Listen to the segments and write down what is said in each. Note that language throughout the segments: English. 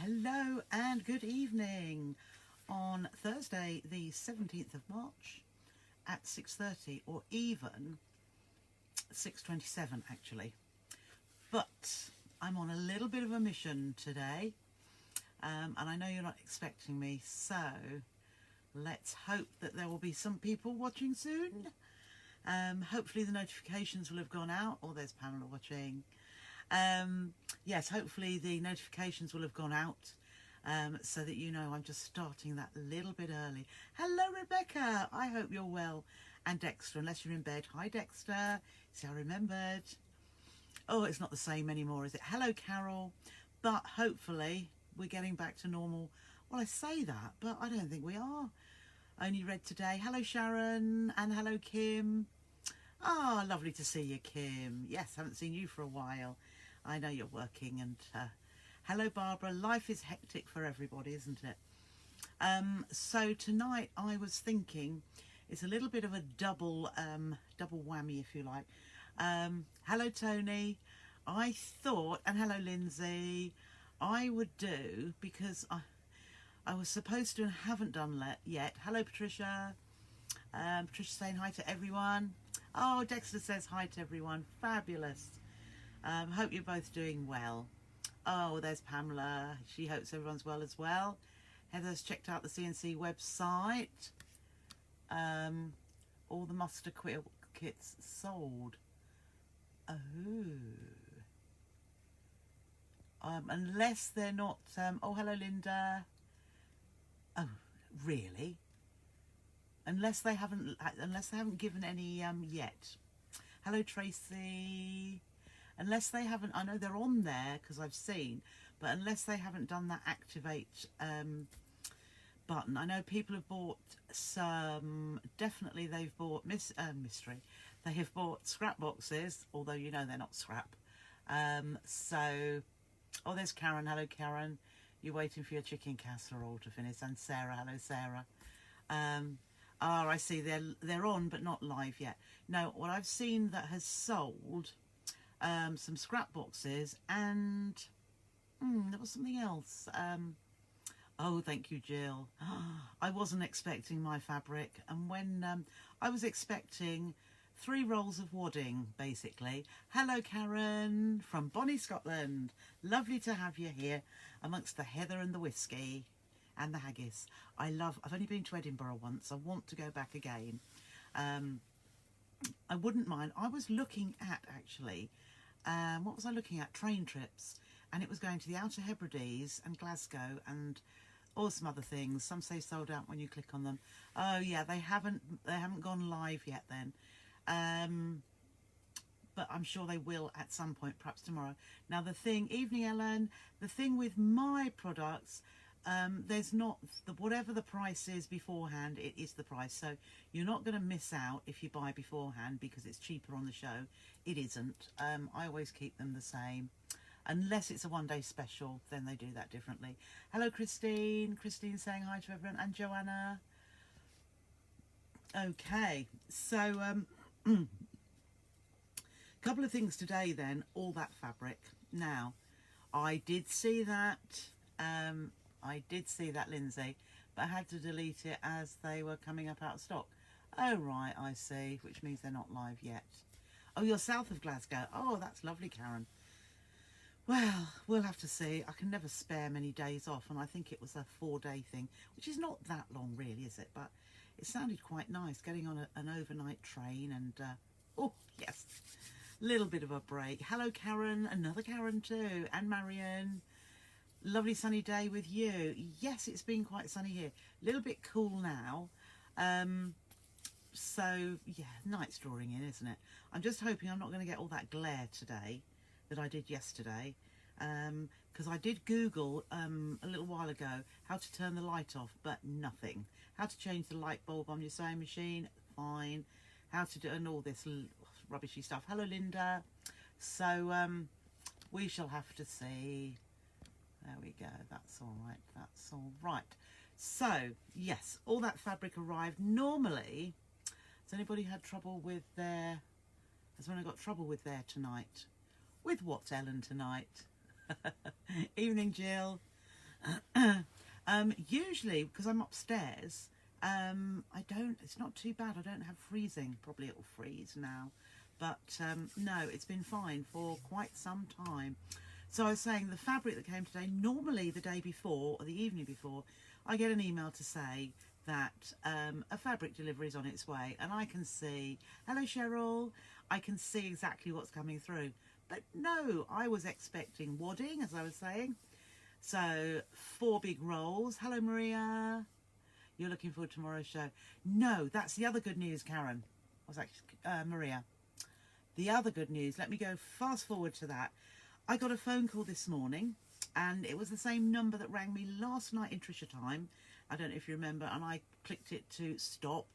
Hello and good evening on Thursday the 17th of March at 6:30 or even 6:27 actually. But I'm on a little bit of a mission today and I know you're not expecting me, so let's hope that there will be some people watching soon. Hopefully the notifications will have gone out. Oh, there's Pamela watching. Yes, hopefully the notifications will have gone out so that you know I'm just starting that a little bit early. Hello, Rebecca. I hope you're well. And Dexter, unless you're in bed. Hi, Dexter. See, I remembered. Oh, it's not the same anymore, is it? Hello, Carol. But hopefully we're getting back to normal. Well, I say that, but I don't think we are. Only read today. Hello, Sharon. And hello, Kim. Ah, lovely to see you, Kim. Yes, haven't seen you for a while. I know you're working. And hello, Barbara. Life is hectic for everybody, isn't it? So tonight I was thinking it's a little bit of a double whammy, if you like. Hello, Tony. I thought, and hello, Lindsay, I would do, because I was supposed to and haven't done yet. Hello, Patricia. Patricia saying hi to everyone. Oh, Dexter says hi to everyone. Fabulous. Hope you're both doing well. Oh, there's Pamela. She hopes everyone's well as well. Heather's checked out the CNC website. All the muster quilt kits sold. Oh. Unless they're not... oh, hello, Linda. Oh, really? Unless they haven't given any yet. Hello, Tracy. Unless they haven't, I know they're on there because I've seen, but unless they haven't done that activate button. I know people have bought some, definitely they've bought mystery. They have bought scrap boxes, although you know they're not scrap. So, oh, there's Karen. Hello, Karen. You're waiting for your chicken casserole to finish. And Sarah. Hello, Sarah. Oh, I see. They're on, but not live yet. No, what I've seen that has sold, some scrap boxes, and there was something else. Oh, thank you, Jill. I wasn't expecting my fabric, and when I was expecting 3 rolls of wadding, basically. Hello, Karen from Bonnie, Scotland. Lovely to have you here amongst the heather and the whiskey. And the haggis. I've only been to Edinburgh once. I want to go back again. I wouldn't mind. I was looking at, actually, what was I looking at? Train trips. And it was going to the Outer Hebrides and Glasgow and all some other things. Some say sold out when you click on them. Oh yeah, they haven't gone live yet then. But I'm sure they will at some point, perhaps tomorrow. Now the thing, evening Ellen, the thing with my products, there's not whatever the price is beforehand, it is the price, so you're not going to miss out if you buy beforehand because it's cheaper on the show. It isn't. I always keep them the same unless it's a one-day special, then they do that differently. Hello, Christine saying hi to everyone, and Joanna. Okay, so couple of things today then. All that fabric. Now I did see that Lindsay, but I had to delete it as they were coming up out of stock. Oh, right, I see, which means they're not live yet. Oh, you're south of Glasgow. Oh, that's lovely, Karen. Well, we'll have to see. I can never spare many days off, and I think it was a 4-day thing, which is not that long, really, is it? But it sounded quite nice, getting on an overnight train and, oh, yes, little bit of a break. Hello, Karen. Another Karen, too. And Marion. Lovely sunny day with you. Yes, it's been quite sunny here. A little bit cool now. So, yeah, night's drawing in, isn't it? I'm just hoping I'm not going to get all that glare today that I did yesterday. Because I did Google a little while ago how to turn the light off, but nothing. How to change the light bulb on your sewing machine, fine. How to do and all this rubbishy stuff. Hello, Linda. So, we shall have to see. There we go. That's all right. That's all right. So, yes, all that fabric arrived. Normally, has anybody had trouble with their... Has anyone got trouble with their tonight? With what, Ellen, tonight? Evening, Jill. Usually, because I'm upstairs, I don't, it's not too bad. I don't have freezing. Probably it will freeze now. But no, it's been fine for quite some time. So I was saying the fabric that came today, normally the day before or the evening before, I get an email to say that a fabric delivery is on its way, and I can see, hello Cheryl, I can see exactly what's coming through. But no, I was expecting wadding, as I was saying. So 4 big rolls. Hello Maria, you're looking forward to tomorrow's show. No, that's the other good news, Karen. I was actually Maria. The other good news, let me go fast forward to that. I got a phone call this morning, and it was the same number that rang me last night in Trisha time. I don't know if you remember, and I clicked it to stop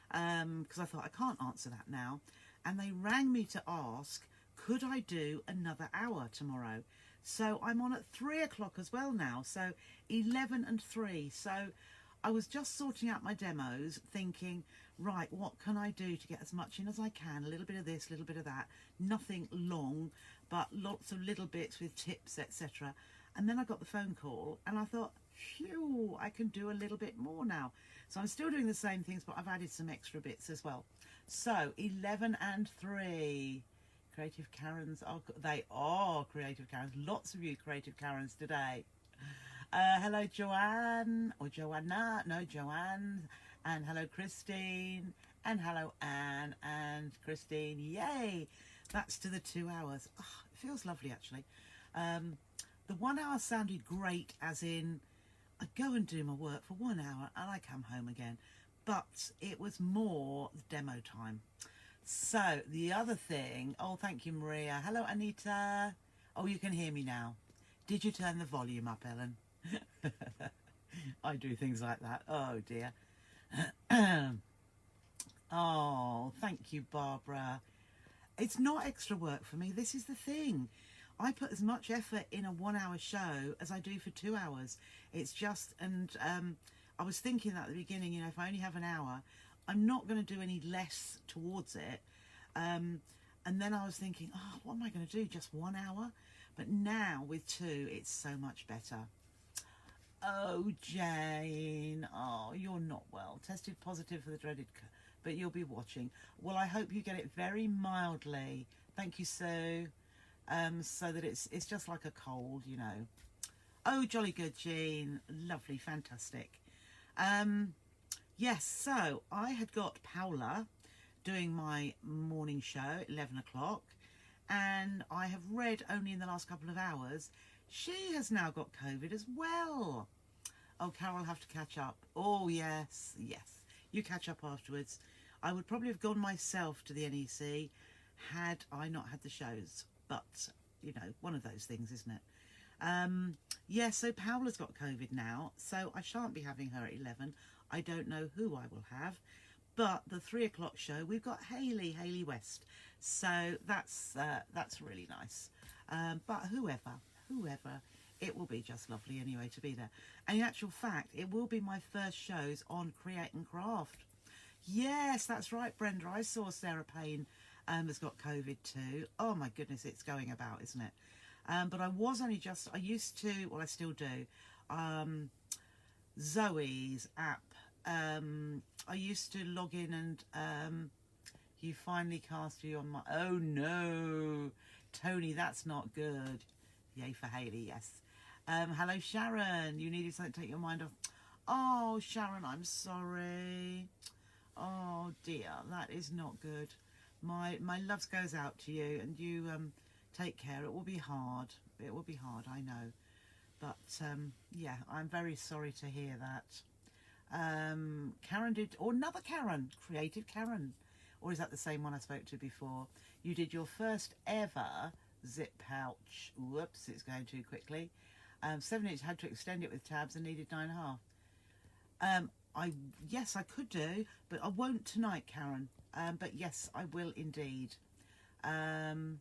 because I thought I can't answer that now. And they rang me to ask, could I do another hour tomorrow? So I'm on at 3 o'clock as well now, so 11 and 3. So I was just sorting out my demos, thinking, right, what can I do to get as much in as I can? A little bit of this, a little bit of that. Nothing long, but lots of little bits with tips, etc. And then I got the phone call, and I thought, phew, I can do a little bit more now. So I'm still doing the same things, but I've added some extra bits as well. So 11 and 3. Creative Karens are, they are creative Karens. Lots of you creative Karens today. Hello Joanne, or Joanna, no Joanne, and hello Christine, and hello Anne and Christine. Yay, that's to the 2 hours. Oh, it feels lovely actually. The 1 hour sounded great, as in I go and do my work for 1 hour and I come home again, but it was more demo time. So the other thing, oh thank you Maria, hello Anita, oh you can hear me now. Did you turn the volume up, Ellen? I do things like that, oh dear. Oh thank you Barbara. It's not extra work for me, this is the thing. I put as much effort in a 1 hour show as I do for 2 hours. It's just, and I was thinking that at the beginning, you know, if I only have an hour, I'm not going to do any less towards it. And then I was thinking, oh, what am I going to do? Just 1 hour? But now with 2, it's so much better. Oh, Jane. Oh, you're not well. Tested positive for the dreaded, but you'll be watching. Well, I hope you get it very mildly. Thank you, Sue. So that it's just like a cold, you know. Oh, jolly good, Jean. Lovely, fantastic. Yes, so I had got Paula doing my morning show at 11 o'clock, and I have read only in the last couple of hours she has now got COVID as well. Oh, Carol, I'll have to catch up. Oh, yes, yes. You catch up afterwards. I would probably have gone myself to the NEC had I not had the shows. But, you know, one of those things, isn't it? Yeah, so Paula's got COVID now, so I shan't be having her at 11. I don't know who I will have. But the 3 o'clock show, we've got Hayley West. So that's really nice. But whoever, it will be just lovely anyway to be there. And in actual fact, it will be my first shows on Create and Craft. Yes, that's right, Brenda. I saw Sarah Payne has got COVID too. Oh my goodness, it's going about, isn't it? But I was only just, I used to, well I still do, Zoe's app. I used to log in and you finally cast you on my, oh no, Tony, that's not good. Yay for Hayley, yes. Hello Sharon, you needed something to take your mind off. Oh Sharon, I'm sorry. Oh dear, that is not good. My loves goes out to you, and you take care. It will be hard. It will be hard, I know. But yeah, I'm very sorry to hear that. Karen did, or another Karen, Creative Karen, or is that the same one I spoke to before? You did your first ever zip pouch. Whoops, it's going too quickly. 7 inch, had to extend it with tabs and needed 9.5. Yes, I could do, but I won't tonight, Karen. But yes, I will indeed. Sarah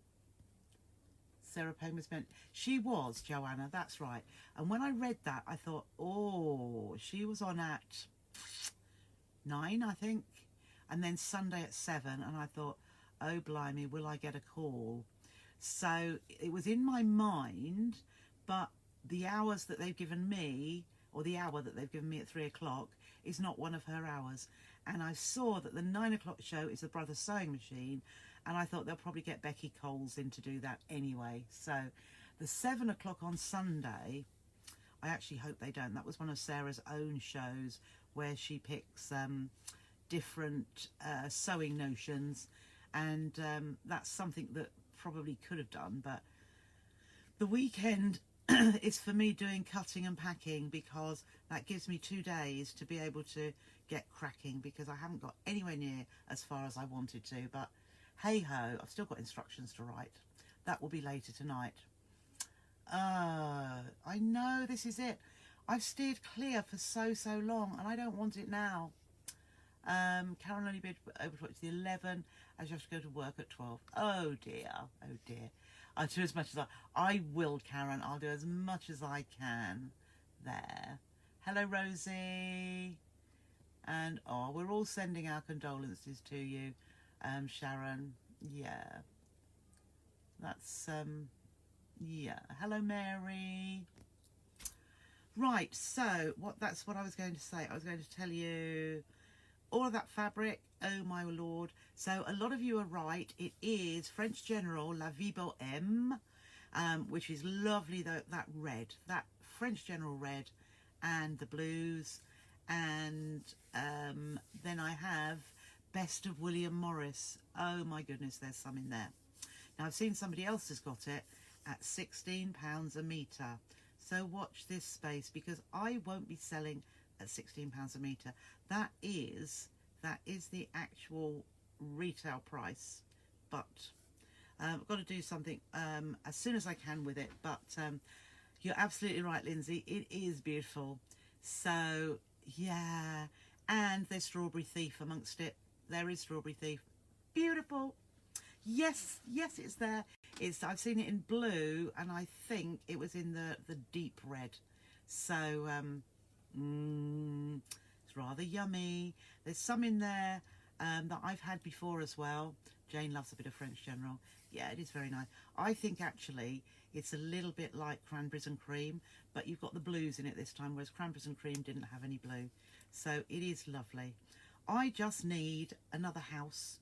Payne was meant. She was, Joanna, that's right. And when I read that, I thought, oh, she was on at 9, I think. And then Sunday at 7. And I thought, oh, blimey, will I get a call? So it was in my mind, but the hours that they've given me, or the hour that they've given me at 3 o'clock, is not one of her hours. And I saw that the 9 o'clock show is the Brothers Sewing Machine, and I thought they'll probably get Becky Coles in to do that anyway. So the 7 o'clock on Sunday, I actually hope they don't. That was one of Sarah's own shows where she picks different sewing notions, and that's something that probably could have done, but the weekend is for me doing cutting and packing, because that gives me 2 days to be able to get cracking, because I haven't got anywhere near as far as I wanted to. But hey ho, I've still got instructions to write. That will be later tonight. I know, this is it. I've steered clear for so long, and I don't want it now. Karen only be able to watch the 11, as you have to go to work at 12. Oh dear, oh dear. I'll do as much as I will, Karen. I'll do as much as I can there. Hello, Rosie. And, oh, we're all sending our condolences to you, Sharon. Yeah. That's, yeah. Hello, Mary. Right, so that's what I was going to say. I was going to tell you all of that fabric. Oh my lord. So a lot of you are right. It is French General La Vie Bohème, which is lovely, though, that red, that French General red, and the blues. And then I have Best of William Morris. Oh my goodness, there's some in there. Now I've seen somebody else has got it at £16 a metre. So watch this space, because I won't be selling at £16 a metre. That is the actual retail price. But I've got to do something as soon as I can with it. But you're absolutely right, Lindsay. It is beautiful. So yeah, and there's Strawberry Thief amongst it. There is Strawberry Thief. Beautiful. Yes, it's there. I've seen it in blue, and I think it was in the deep red. So it's rather yummy. There's some in there that I've had before as well. Jane loves a bit of French General. Yeah, it is very nice. I think actually it's a little bit like Cranberries and Cream, but you've got the blues in it this time, whereas Cranberries and Cream didn't have any blue. So it is lovely. I just need another house.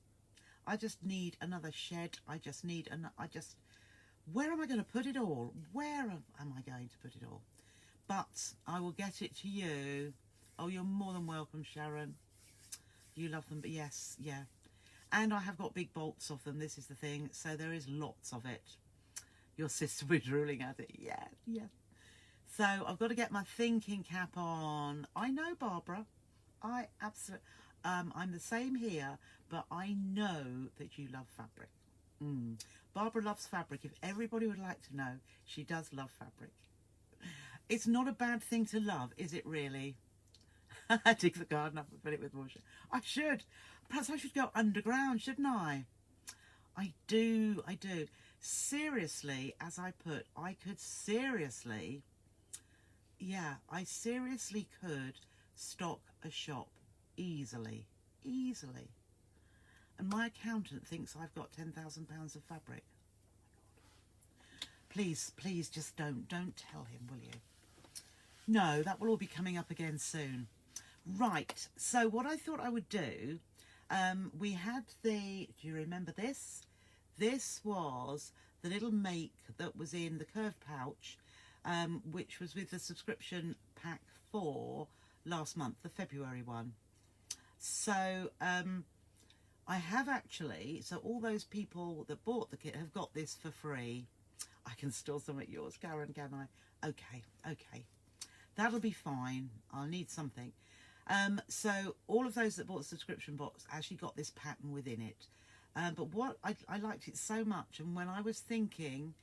I just need another shed. Where am I going to put it all? Where am I going to put it all? But I will get it to you. Oh, you're more than welcome, Sharon. You love them, but yes, yeah. And I have got big bolts of them. This is the thing. So there is lots of it. Your sister was drooling at it. Yeah. So I've got to get my thinking cap on. I know, Barbara. I absolutely... I'm the same here, but I know that you love fabric. Barbara loves fabric. If everybody would like to know, she does love fabric. It's not a bad thing to love, is it really? Dig the garden up and fill it with water. I should. Perhaps I should go underground, shouldn't I? I do. Seriously, as I put, I could seriously... Yeah, I seriously could stock a shop easily. And my accountant thinks I've got £10,000 of fabric. Please just don't tell him, will you? No, that will all be coming up again soon. Right, so what I thought I would do, we had do you remember this? This was the little make that was in the curved pouch, which was with the subscription pack 4 last month, the February one. So I have actually, so all those people that bought the kit have got this for free. I can store some at yours, Karen, can I? Okay. That'll be fine. I'll need something. So all of those that bought the subscription box actually got this pattern within it. But what I liked it so much, and when I was thinking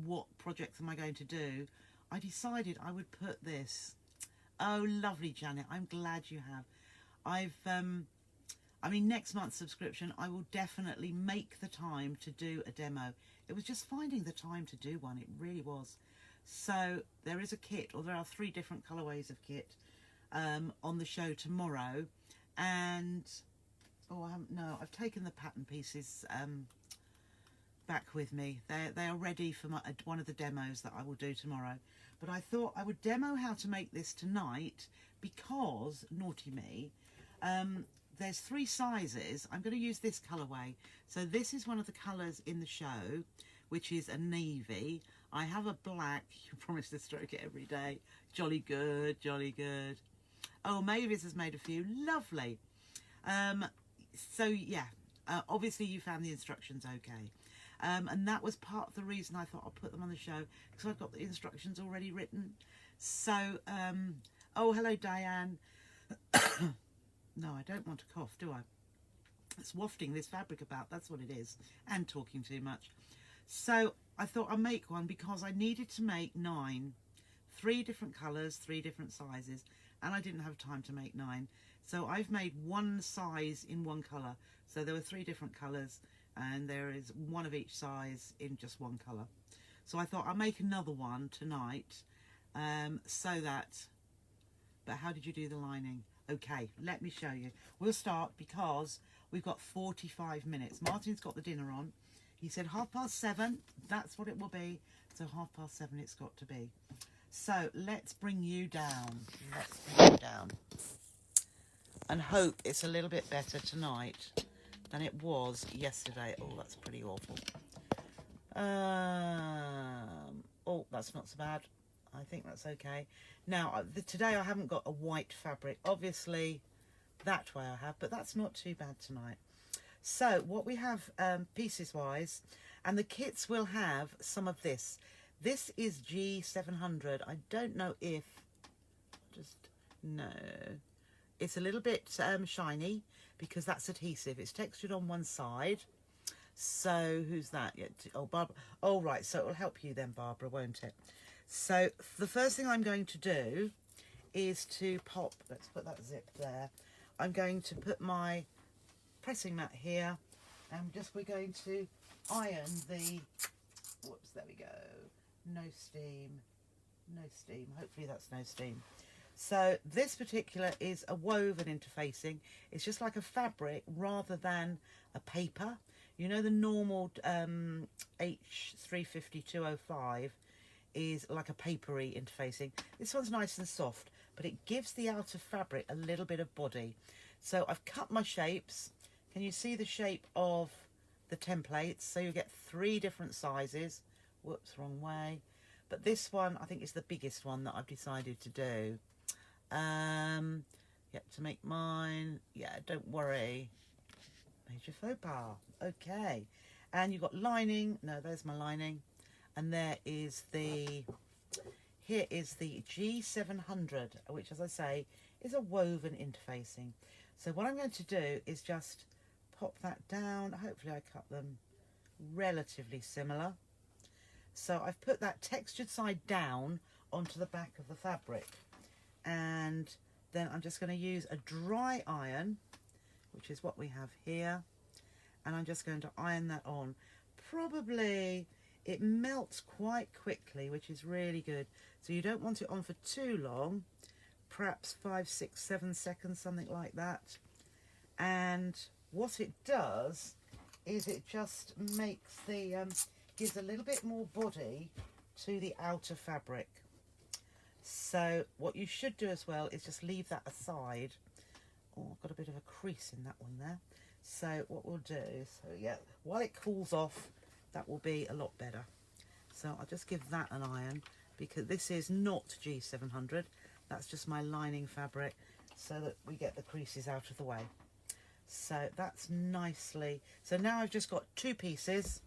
what projects am I going to do, I decided I would put this. Oh, lovely, Janet. I'm glad you have. I mean, next month's subscription, I will definitely make the time to do a demo. It was just finding the time to do one. It really was. So there is a kit, or there are 3 different colourways of kit on the show tomorrow. And, oh, I haven't, no, I've taken the pattern pieces back with me. They are ready for one of the demos that I will do tomorrow. But I thought I would demo how to make this tonight because, naughty me, there's 3 sizes. I'm going to use this colourway. So this is one of the colours in the show, which is a navy. I have a black. You promise to stroke it every day. Jolly good, jolly good. Oh, Mavis has made a few. Lovely. So yeah, obviously you found the instructions okay. And that was part of the reason I thought I'll put them on the show, because I've got the instructions already written. So, oh, hello, Diane. No, I don't want to cough, do I? It's wafting this fabric about, that's what it is, and talking too much. So I thought I'd make one because I needed to make 9. 3 different colours, 3 different sizes, and I didn't have time to make 9. So I've made 1 size in 1 colour. So there were 3 different colours, and there is 1 of each size in just 1 colour. So I thought I'll make another one tonight, so that, but how did you do the lining? Okay, let me show you. We'll start because we've got 45 minutes. Martin's got the dinner on. He said 7:30, that's what it will be. So 7:30 it's got to be. So let's bring you down. Let's bring you down. And hope it's a little bit better tonight than it was yesterday. Oh, that's pretty awful. Oh, that's not so bad. I think that's okay. Now, today I haven't got a white fabric. Obviously, that way I have, but that's not too bad tonight. So, what we have pieces-wise, and the kits will have some of this. This is G700. I don't know if... no. It's a little bit shiny because that's adhesive. It's textured on one side. So, who's that? Yeah, oh, Barbara. Oh, right. So, it will help you then, Barbara, won't it? So, the first thing I'm going to do is to pop... Let's put that zip there. I'm going to put my pressing mat here. And we're going to iron the... Whoops, there we go. No steam. No steam. Hopefully that's no steam. So this particular is a woven interfacing. It's just like a fabric rather than a paper. You know the normal H350-205 is like a papery interfacing. This one's nice and soft, but it gives the outer fabric a little bit of body. So I've cut my shapes. Can you see the shape of the templates? So you get 3 different sizes. Whoops, wrong way. But this one, I think, is the biggest one that I've decided to do. Yep, to make mine. Yeah, don't worry. Major faux pas. Okay. And you've got lining. No, there's my lining. And there is the... Here is the G700, which, as I say, is a woven interfacing. So what I'm going to do is just pop that down. Hopefully I cut them relatively similar. So I've put that textured side down onto the back of the fabric. And then I'm just going to use a dry iron, which is what we have here. And I'm just going to iron that on. Probably it melts quite quickly, which is really good. So you don't want it on for too long. Perhaps 5, 6, 7 seconds, something like that. And what it does is it just makes the... gives a little bit more body to the outer fabric. So what you should do as well is just leave that aside. Oh, I've got a bit of a crease in that one there. So what we'll do, so yeah, while it cools off, that will be a lot better. So I'll just give that an iron because this is not G700. That's just my lining fabric so that we get the creases out of the way. So that's nicely. So now I've just got 2 pieces.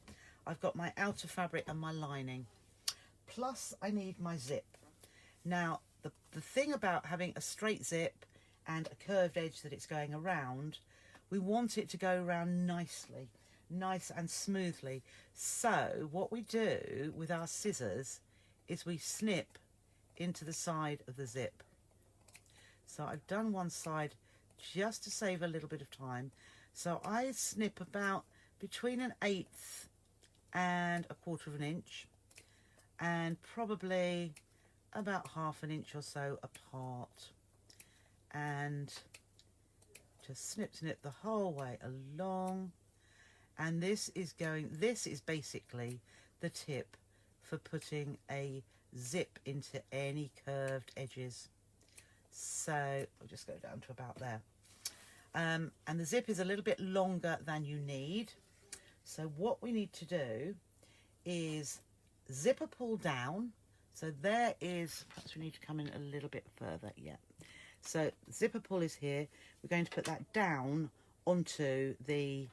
I've got my outer fabric and my lining. Plus I need my zip. Now, the thing about having a straight zip and a curved edge that it's going around, we want it to go around nicely, nice and smoothly. So what we do with our scissors is we snip into the side of the zip. So I've done one side just to save a little bit of time. So I snip about between 1/8 and 1/4 inch, and probably about 1/2 inch or so apart, and just snip the whole way along. And this is basically the tip for putting a zip into any curved edges. So I'll just go down to about there. And the zip is a little bit longer than you need. So what we need to do is zipper pull down. So there is, perhaps we need to come in a little bit further, yeah. So zipper pull is here. We're going to put that down onto the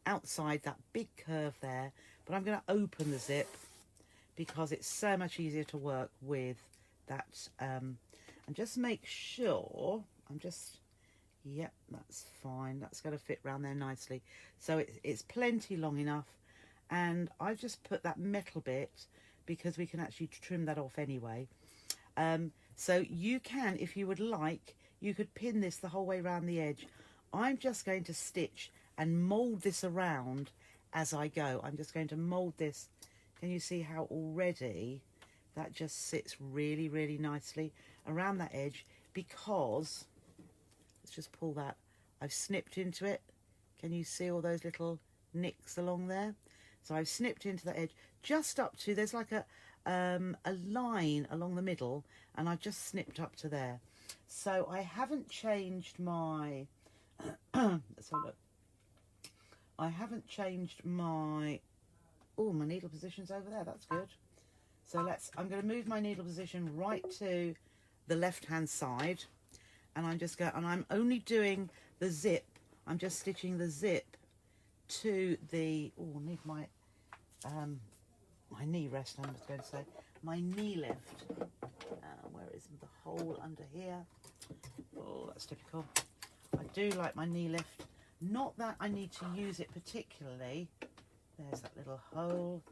outside, that big curve there. But I'm going to open the zip because it's so much easier to work with that. And just make sure, yep, that's fine. That's going to fit around there nicely. So it's plenty long enough. And I've just put that metal bit because we can actually trim that off anyway. So you can, if you would like, you could pin this the whole way around the edge. I'm just going to stitch and mould this around as I go. I'm just going to mould this. Can you see how already that just sits really, really nicely around that edge? Because, let's just pull that, I've snipped into it. Can you see all those little nicks along there? So I've snipped into the edge just up to, there's like a line along the middle, and I've just snipped up to there. So I haven't changed my, let's have a look. I haven't changed my, oh, my needle position's over there, that's good. So I'm going to move my needle position right to the left-hand side, and I'm only doing the zip. I'm just stitching the zip to the, oh, I need my knee rest, I'm just going to say, my knee lift. Where is the hole under here? Oh, that's typical. I do like my knee lift. Not that I need to use it particularly. There's that little hole.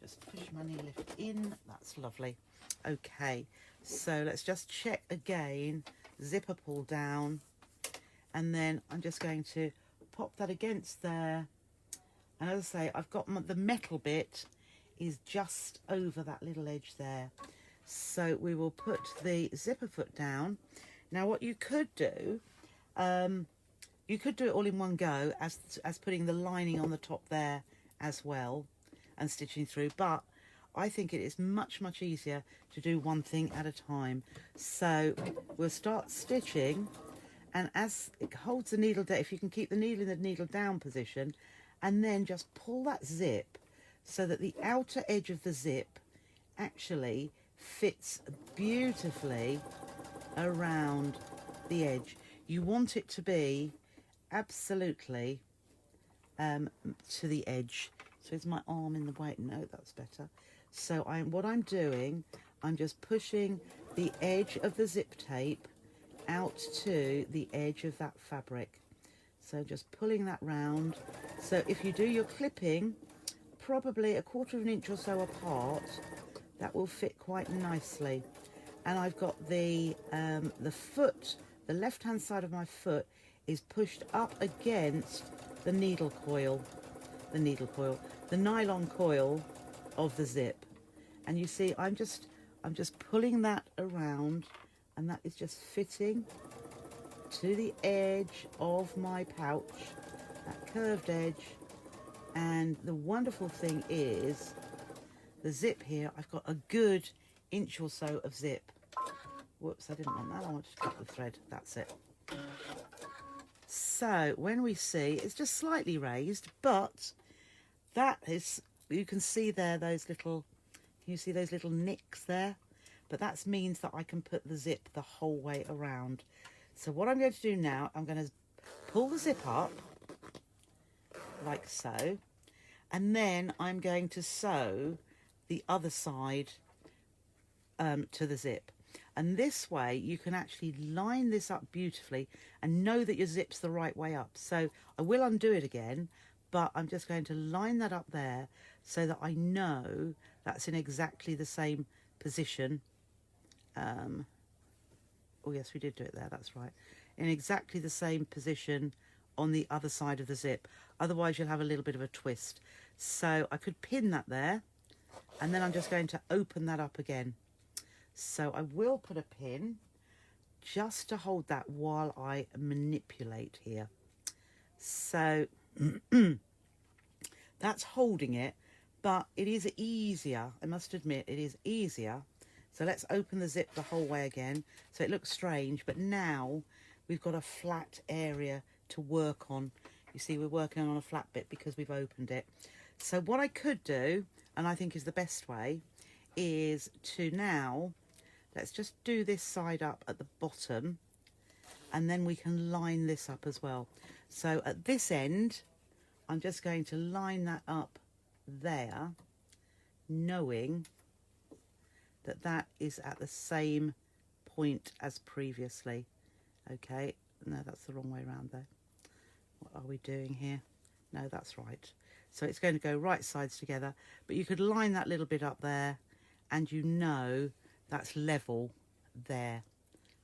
Just push my knee lift in. That's lovely. Okay, so let's just check again. Zipper pull down. And then I'm just going to pop that against there. And as I say, I've got the metal bit is just over that little edge there. So we will put the zipper foot down. Now what you could do, you could do it all in one go as putting the lining on the top there as well and stitching through, but I think it is much, much easier to do one thing at a time. So we'll start stitching, and as it holds the needle down, if you can keep the needle in the needle down position, and then just pull that zip so that the outer edge of the zip actually fits beautifully around the edge. You want it to be absolutely to the edge. So is my arm in the way? No, that's better. So what I'm doing, I'm just pushing the edge of the zip tape out to the edge of that fabric. So just pulling that round. So if you do your clipping, probably 1/4 of an inch or so apart, that will fit quite nicely. And I've got the foot, the left-hand side of my foot is pushed up against the needle coil, the nylon coil of the zip. And you see, I'm just pulling that around, and that is just fitting to the edge of my pouch, that curved edge. And the wonderful thing is the zip here, I've got a good inch or so of zip. Whoops, I didn't want that. I wanted to cut the thread. That's it. So when we see, it's just slightly raised, but that is, you can see there those little, can you see those little nicks there? But that means that I can put the zip the whole way around. So what I'm going to do now, I'm going to pull the zip up like so, and then I'm going to sew the other side to the zip. And this way you can actually line this up beautifully and know that your zip's the right way up. So I will undo it again, but I'm just going to line that up there so that I know that's in exactly the same position. Oh yes, we did do it there, that's right. In exactly the same position on the other side of the zip. Otherwise you'll have a little bit of a twist. So I could pin that there, and then I'm just going to open that up again. So I will put a pin just to hold that while I manipulate here. So that's holding it, but it is easier, I must admit, it is easier. So let's open the zip the whole way again. So it looks strange, but now we've got a flat area to work on. You see, we're working on a flat bit because we've opened it. So what I could do, and I think is the best way, is to now, let's just do this side up at the bottom, and then we can line this up as well. So at this end, I'm just going to line that up there, knowing that that is at the same point as previously. Okay, no, that's the wrong way around though. What are we doing here? No, that's right. So it's going to go right sides together, but you could line that little bit up there, and you know that's level there.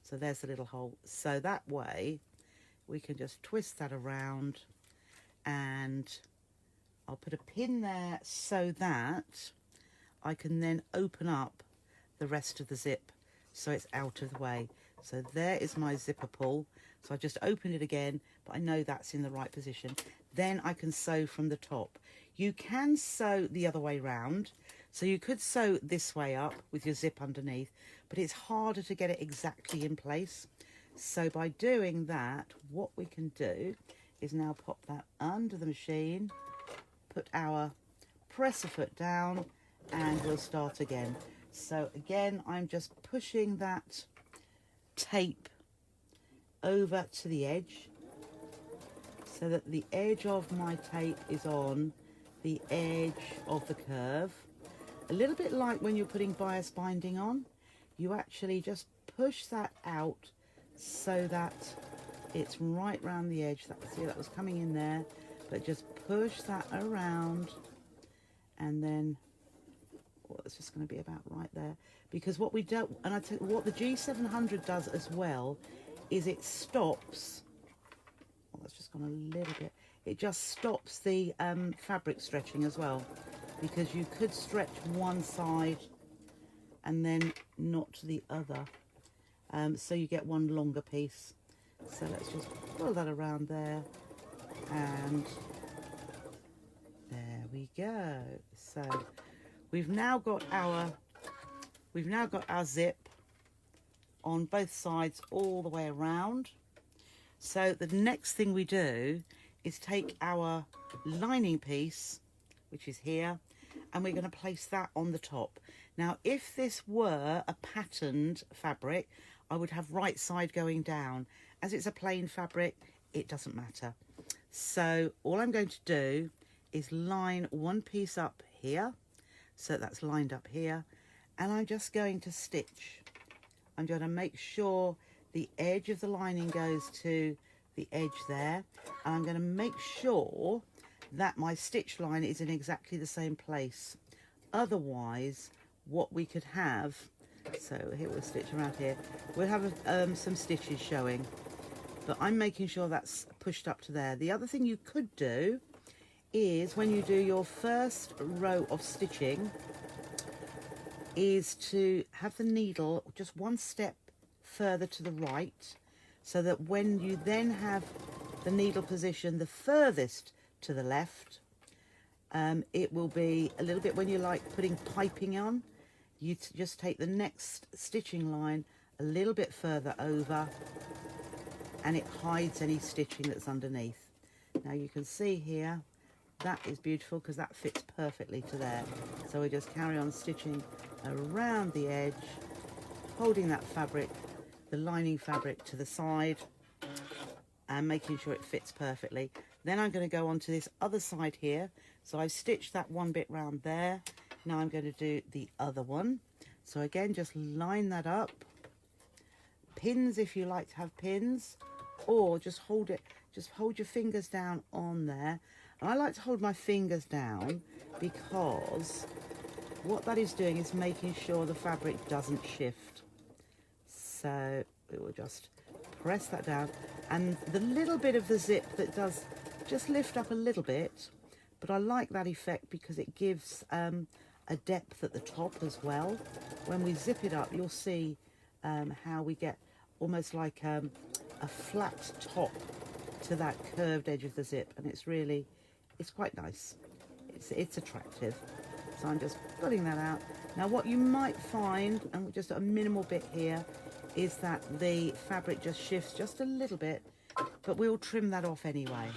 So there's the little hole. So that way we can just twist that around, and I'll put a pin there so that I can then open up the rest of the zip so it's out of the way. So there is my zipper pull. So I just opened it again, but I know that's in the right position. Then I can sew from the top. You can sew the other way round. So you could sew this way up with your zip underneath, but it's harder to get it exactly in place. So by doing that, what we can do is now pop that under the machine, put our presser foot down, and we'll start again. So again, I'm just pushing that tape over to the edge so that the edge of my tape is on the edge of the curve. A little bit like when you're putting bias binding on, you actually just push that out so that it's right round the edge. See, that was coming in there, but just push that around, and then it's just going to be about right there. Because what we don't, and I tell you what the G700 does as well, is it stops. Oh, that's just gone a little bit. It just stops the fabric stretching as well, because you could stretch one side and then not the other. So you get one longer piece. So let's just pull that around there, and there we go. So we've now got our zip on both sides all the way around. So the next thing we do is take our lining piece, which is here, and we're going to place that on the top. Now, if this were a patterned fabric, I would have right side going down. As it's a plain fabric, it doesn't matter. So all I'm going to do is line one piece up here, so that's lined up here, and I'm just going to stitch. I'm going to make sure the edge of the lining goes to the edge there, and I'm going to make sure that my stitch line is in exactly the same place. Otherwise, what we could have, so here we'll stitch around here, we'll have some stitches showing, but I'm making sure that's pushed up to there. The other thing you could do is, when you do your first row of stitching, is to have the needle just one step further to the right, so that when you then have the needle position the furthest to the left, it will be a little bit, when you like putting piping on, you just take the next stitching line a little bit further over, and it hides any stitching that's underneath. Now you can see here, that is beautiful because that fits perfectly to there. So we just carry on stitching around the edge, holding that fabric, the lining fabric, to the side, and making sure it fits perfectly. Then I'm going to go on to this other side here. So I've stitched that one bit round there. Now I'm going to do the other one. So again, just line that up. Pins if you like to have pins, or just hold it, just hold your fingers down on there. And I like to hold my fingers down because what that is doing is making sure the fabric doesn't shift. So we will just press that down, and the little bit of the zip that does just lift up a little bit, but I like that effect because it gives a depth at the top as well. When we zip it up, you'll see how we get almost like a flat top to that curved edge of the zip, and it's quite nice. it's attractive. So I'm just pulling that out. Now what you might find, and just a minimal bit here, is that the fabric just shifts just a little bit, but we'll trim that off anyway.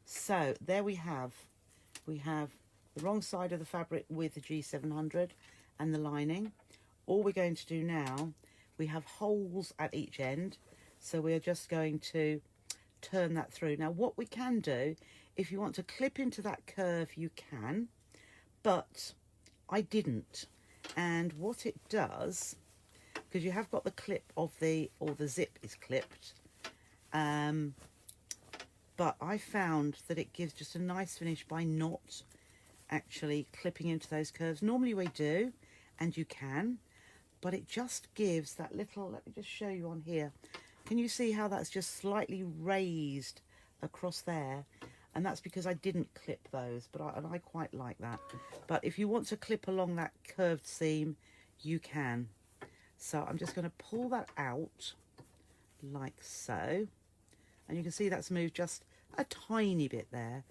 So there we have the wrong side of the fabric with the G700 and the lining. All we're going to do now, we have holes at each end, so we're just going to turn that through. Now what we can do, if you want to clip into that curve, you can, but I didn't. And what it does, because you have got the clip of the zip is clipped, but I found that it gives just a nice finish by not actually clipping into those curves. Normally we do, and you can, but it just gives that little, let me just show you on here. Can you see how that's just slightly raised across there? And that's because I didn't clip those, but I quite like that. But if you want to clip along that curved seam, you can. So I'm just going to pull that out like so. And you can see that's moved just a tiny bit there.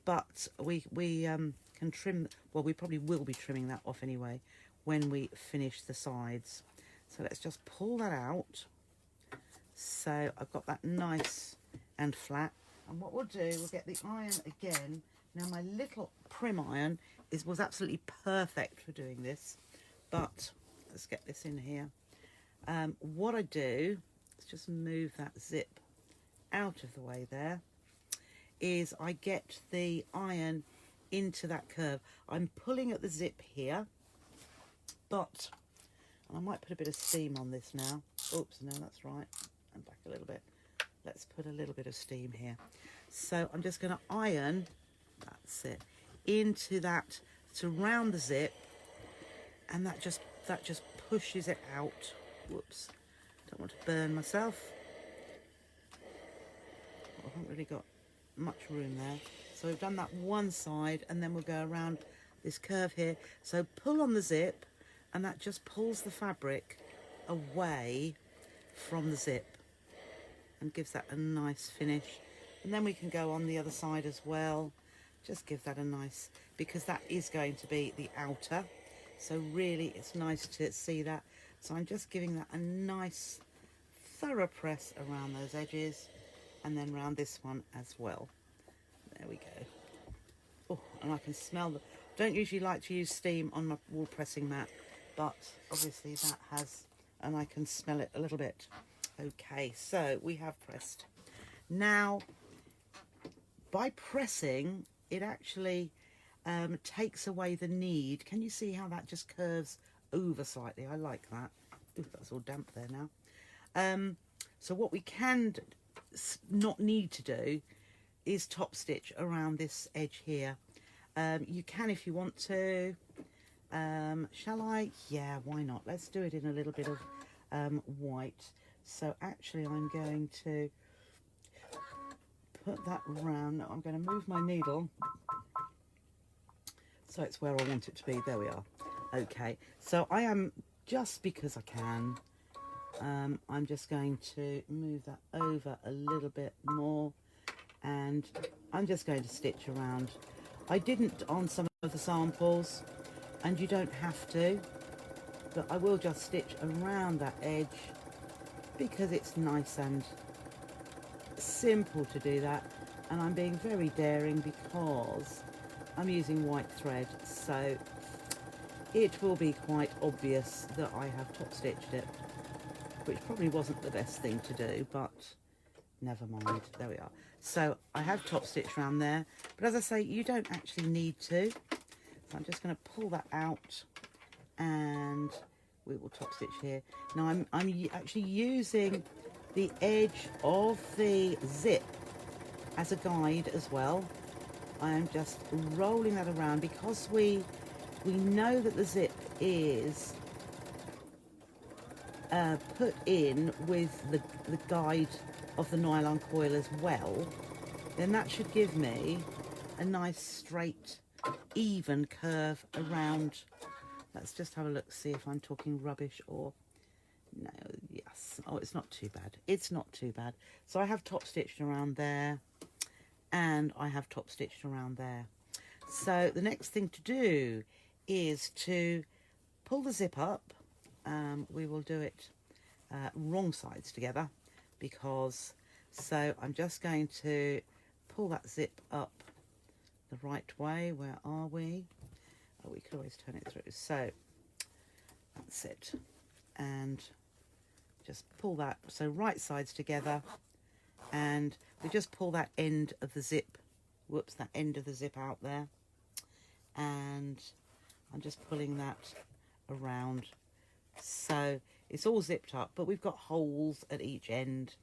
But we can trim, well, we probably will be trimming that off anyway when we finish the sides. So let's just pull that out. So I've got that nice and flat. And what we'll do, we'll get the iron again. Now my little prim iron was absolutely perfect for doing this, but let's get this in here. What I do, let's just move that zip out of the way there, is I get the iron into that curve. I'm pulling at the zip here, but I might put a bit of steam on this now. Oops, no, that's right. And back a little bit. Let's put a little bit of steam here. So I'm just going to iron, that's it, into that, to round the zip, and that just pushes it out. Whoops, don't want to burn myself. I haven't really got much room there. So we've done that one side, and then we'll go around this curve here. So pull on the zip, and that just pulls the fabric away from the zip and gives that a nice finish. And then we can go on the other side as well. Just give that a nice, because that is going to be the outer. So really it's nice to see that. So I'm just giving that a nice thorough press around those edges, and then around this one as well. There we go. Oh, and I can smell the, don't usually like to use steam on my wool pressing mat, but obviously that has, and I can smell it a little bit. Okay, so we have pressed. Now, by pressing, it actually takes away the need. Can you see how that just curves over slightly? I like that. Ooh, that's all damp there now. So what we can not need to do is top stitch around this edge here. You can if you want to. Shall I? Yeah, why not? Let's do it in a little bit of white. So actually I'm going to put that round. No, I'm going to move my needle so it's where I want it to be. There we are. Okay, so I am, just because I can, I'm just going to move that over a little bit more, and I'm just going to stitch around. I didn't on some of the samples, and you don't have to, but I will just stitch around that edge because it's nice and simple to do that. And I'm being very daring because I'm using white thread, so it will be quite obvious that I have top stitched it, which probably wasn't the best thing to do, but never mind. There we are. So I have top stitched around there, but as I say, you don't actually need to. So I'm just going to pull that out, and we will top stitch here. Now I'm actually using the edge of the zip as a guide as well. I am just rolling that around because we know that the zip is put in with the guide of the nylon coil as well. Then that should give me a nice straight even curve around. Let's just have a look, see if I'm talking rubbish or no. Yes. Oh, it's not too bad. It's not too bad. So I have top stitched around there, and I have top stitched around there. So the next thing to do is to pull the zip up. We will do it wrong sides together because, so I'm just going to pull that zip up the right way. Where are we? Oh, we could always turn it through. So that's it. And just pull that, so right sides together, and we just pull that end of the zip, whoops, that end of the zip out there, and I'm just pulling that around. So it's all zipped up, but we've got holes at each end.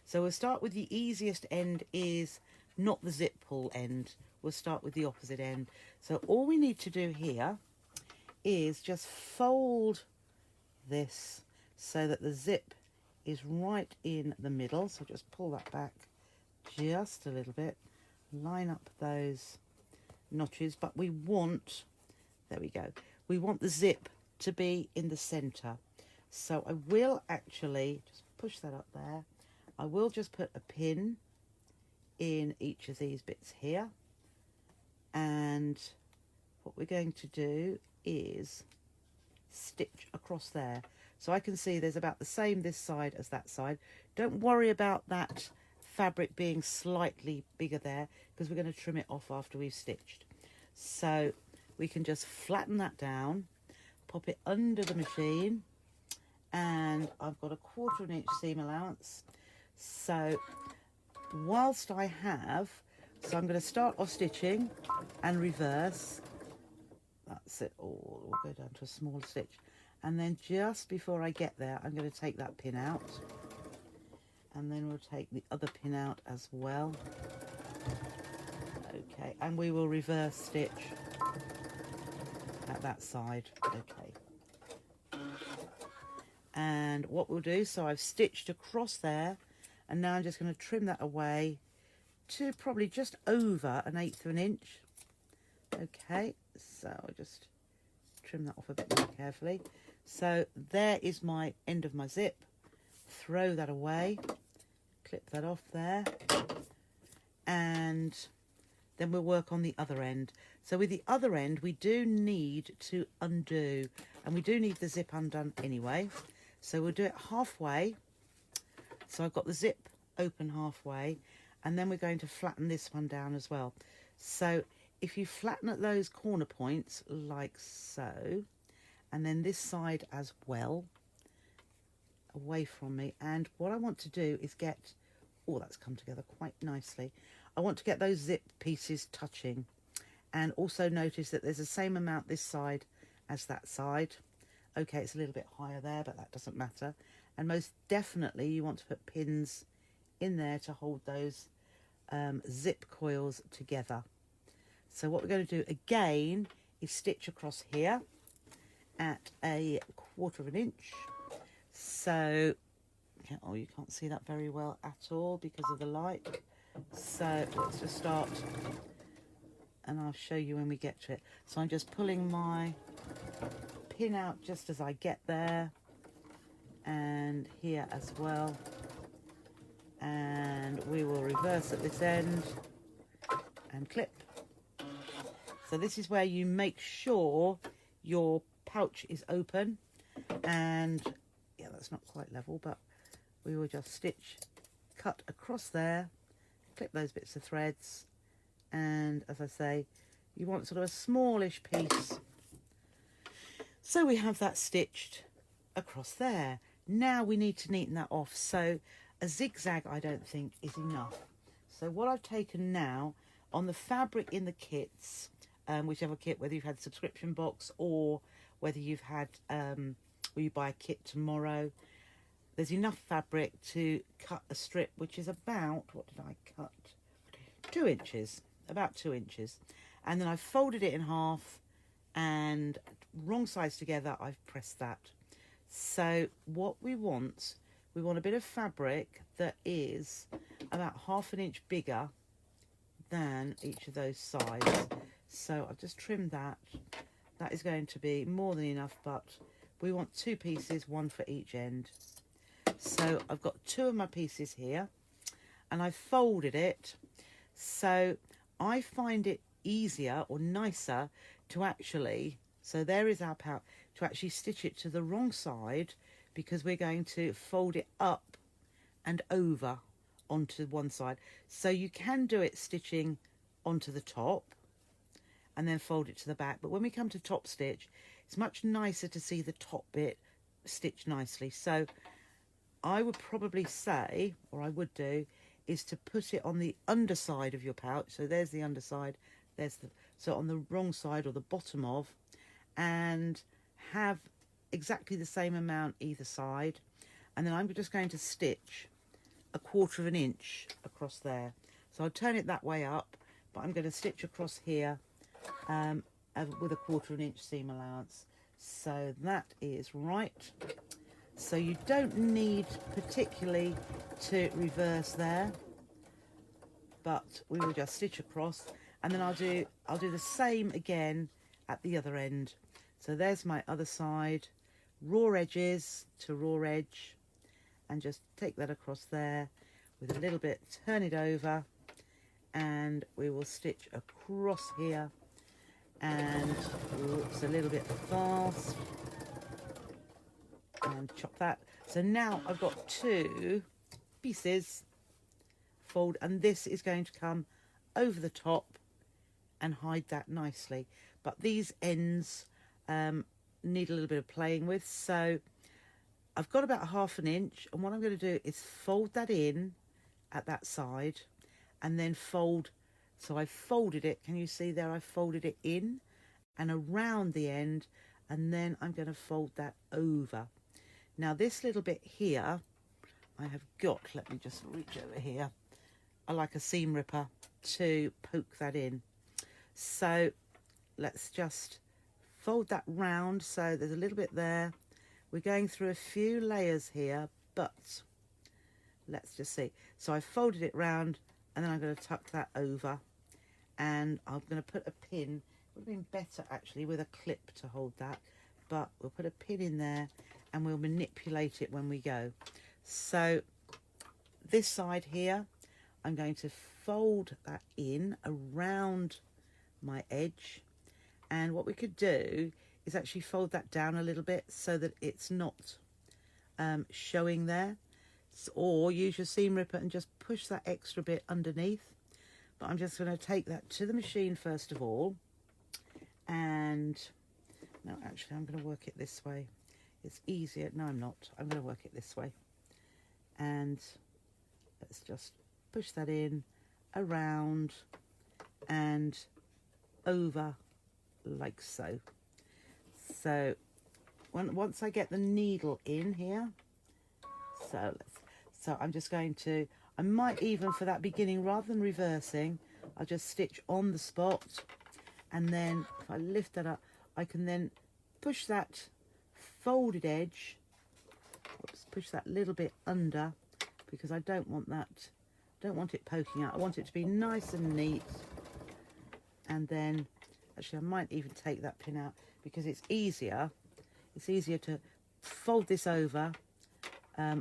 So we'll start with the easiest end, is not the zip pull end. We'll start with the opposite end. So all we need to do here is just fold this so that the zip is right in the middle. So just pull that back just a little bit, line up those notches, but we want, there we go, we want the zip to be in the center. So I will actually just push that up there. I will just put a pin in each of these bits here, and what we're going to do is stitch across there. So I can see there's about the same this side as that side. Don't worry about that fabric being slightly bigger there, because we're going to trim it off after we've stitched. So we can just flatten that down, pop it under the machine, and I've got a 1/4 inch seam allowance. So whilst I have, so I'm going to start off stitching and reverse. That's it. Oh, we'll go down to a small stitch. And then just before I get there, I'm going to take that pin out. And then we'll take the other pin out as well. Okay, and we will reverse stitch at that side. Okay. And what we'll do, so I've stitched across there, and now I'm just going to trim that away to probably just over 1/8 of an inch. Okay, so I'll just trim that off a bit more carefully. So there is my end of my zip. Throw that away, clip that off there, and then we'll work on the other end. So with the other end, we do need to undo, and we do need the zip undone anyway. So we'll do it halfway. So I've got the zip open halfway, and then we're going to flatten this one down as well. So if you flatten at those corner points like so, and then this side as well, away from me, and what I want to do is get, oh, that's come together quite nicely. I want to get those zip pieces touching, and also notice that there's the same amount this side as that side. Okay, it's a little bit higher there, but that doesn't matter. And most definitely you want to put pins in there to hold those zip coils together. So what we're going to do again is stitch across here at a 1/4 of an inch. So, oh, you can't see that very well at all because of the light. So let's just start, and I'll show you when we get to it. So I'm just pulling my pin out just as I get there, and here as well. And we will reverse at this end and clip. So this is where you make sure your pouch is open, and yeah, that's not quite level, but we will just stitch, cut across there, clip those bits of threads, and as I say, you want sort of a smallish piece. So we have that stitched across there. Now we need to neaten that off. So a zigzag I don't think is enough. So what I've taken now, on the fabric in the kits, whichever kit, whether you've had subscription box or whether you've had, or you buy a kit tomorrow, there's enough fabric to cut a strip, which is about, what did I cut? 2 inches, about 2 inches. And then I've folded it in half, and wrong sides together, I've pressed that. So what we want a bit of fabric that is about 1/2 an inch bigger than each of those sides. So I've just trimmed that. That is going to be more than enough, but we want 2 pieces, 1 for each end. So I've got 2 of my pieces here, and I've folded it. So I find it easier or nicer to actually, so there is our pouch, to actually stitch it to the wrong side, because we're going to fold it up and over onto one side. So you can do it stitching onto the top and then fold it to the back, but when we come to top stitch, it's much nicer to see the top bit stitched nicely. So I would probably say, or I would do, is to put it on the underside of your pouch. So there's the underside, there's the, so on the wrong side or the bottom of, and have exactly the same amount either side. And then I'm just going to stitch 1/4 inch across there. So I'll turn it that way up, but I'm going to stitch across here with 1/4 inch seam allowance. So that is right. So you don't need particularly to reverse there, but we will just stitch across, and then I'll do the same again at the other end. So there's my other side, raw edges to raw edge, and just take that across there with a little bit, turn it over, and we will stitch across here. And it's a little bit fast, and chop that. So now I've got 2 pieces, fold, and this is going to come over the top and hide that nicely. But these ends need a little bit of playing with, so I've got about 1/2 inch, and what I'm going to do is fold that in at that side, and then fold. So I folded it, can you see there? I folded it in and around the end, and then I'm going to fold that over. Now this little bit here, I have got, let me just reach over here, I like a seam ripper to poke that in. So let's just fold that round, so there's a little bit there. We're going through a few layers here, but let's just see. So I folded it round, and then I'm going to tuck that over, and I'm going to put a pin. It would have been better actually with a clip to hold that, but we'll put a pin in there and we'll manipulate it when we go. So this side here, I'm going to fold that in around my edge, and what we could do is actually fold that down a little bit so that it's not showing there, or use your seam ripper and just push that extra bit underneath. But I'm just going to take that to the machine first of all, and no, actually I'm going to work it this way. It's easier. No, I'm not. I'm going to work it this way, and let's just push that in, around and over like so. So once I get the needle in here, so I'm just going to, I might even for that beginning, rather than reversing, I'll just stitch on the spot, and then if I lift that up, I can then push that folded edge, push that little bit under, because I don't want that, don't want it poking out. I want it to be nice and neat. And then actually I might even take that pin out, because it's easier to fold this over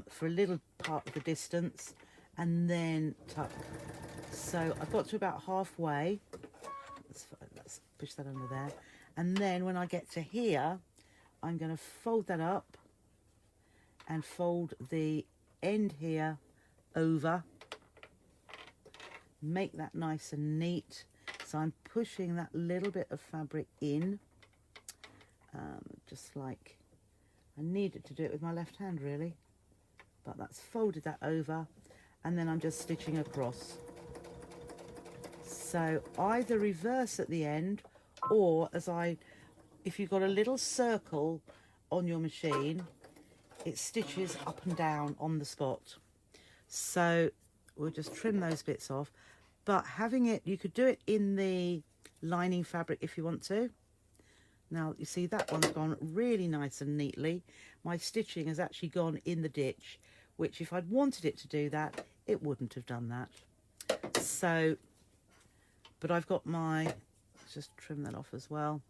for a little part of the distance and then tuck. So I've got to about halfway. Let's push that under there, and then when I get to here, I'm going to fold that up and fold the end here over, make that nice and neat. So I'm pushing that little bit of fabric in, just like I needed to do it with my left hand really, but that's folded that over, and then I'm just stitching across. So either reverse at the end, or if you've got a little circle on your machine, it stitches up and down on the spot. So we'll just trim those bits off. But having it, you could do it in the lining fabric if you want to. Now you see that one's gone really nice and neatly. My stitching has actually gone in the ditch, which if I'd wanted it to do that, it wouldn't have done that. So, but I've got my, let's just trim that off as well.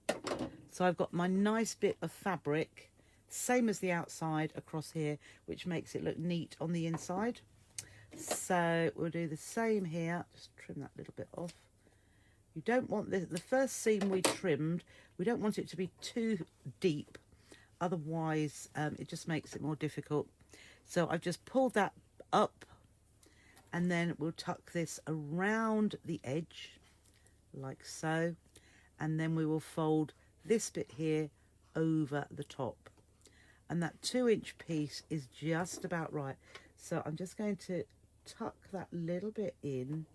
So I've got my nice bit of fabric, same as the outside across here, which makes it look neat on the inside. So we'll do the same here, just trim that little bit off. You don't want the first seam we trimmed, we don't want it to be too deep, otherwise it just makes it more difficult. So I've just pulled that up, and then we'll tuck this around the edge like so, and then we will fold this bit here over the top, and that 2-inch piece is just about right. So I'm just going to tuck that little bit in.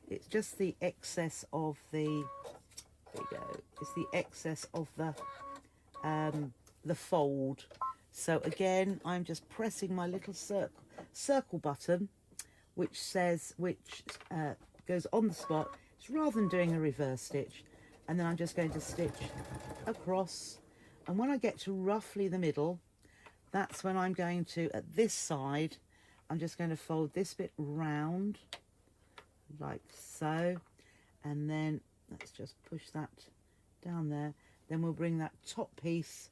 It's just the excess of the, there you go, it's the excess of the fold. So again, I'm just pressing my little circle button, which goes on the spot. It's rather than doing a reverse stitch. And then I'm just going to stitch across. And when I get to roughly the middle, that's when I'm going to, at this side, I'm just going to fold this bit round, like so. And then let's just push that down there. Then we'll bring that top piece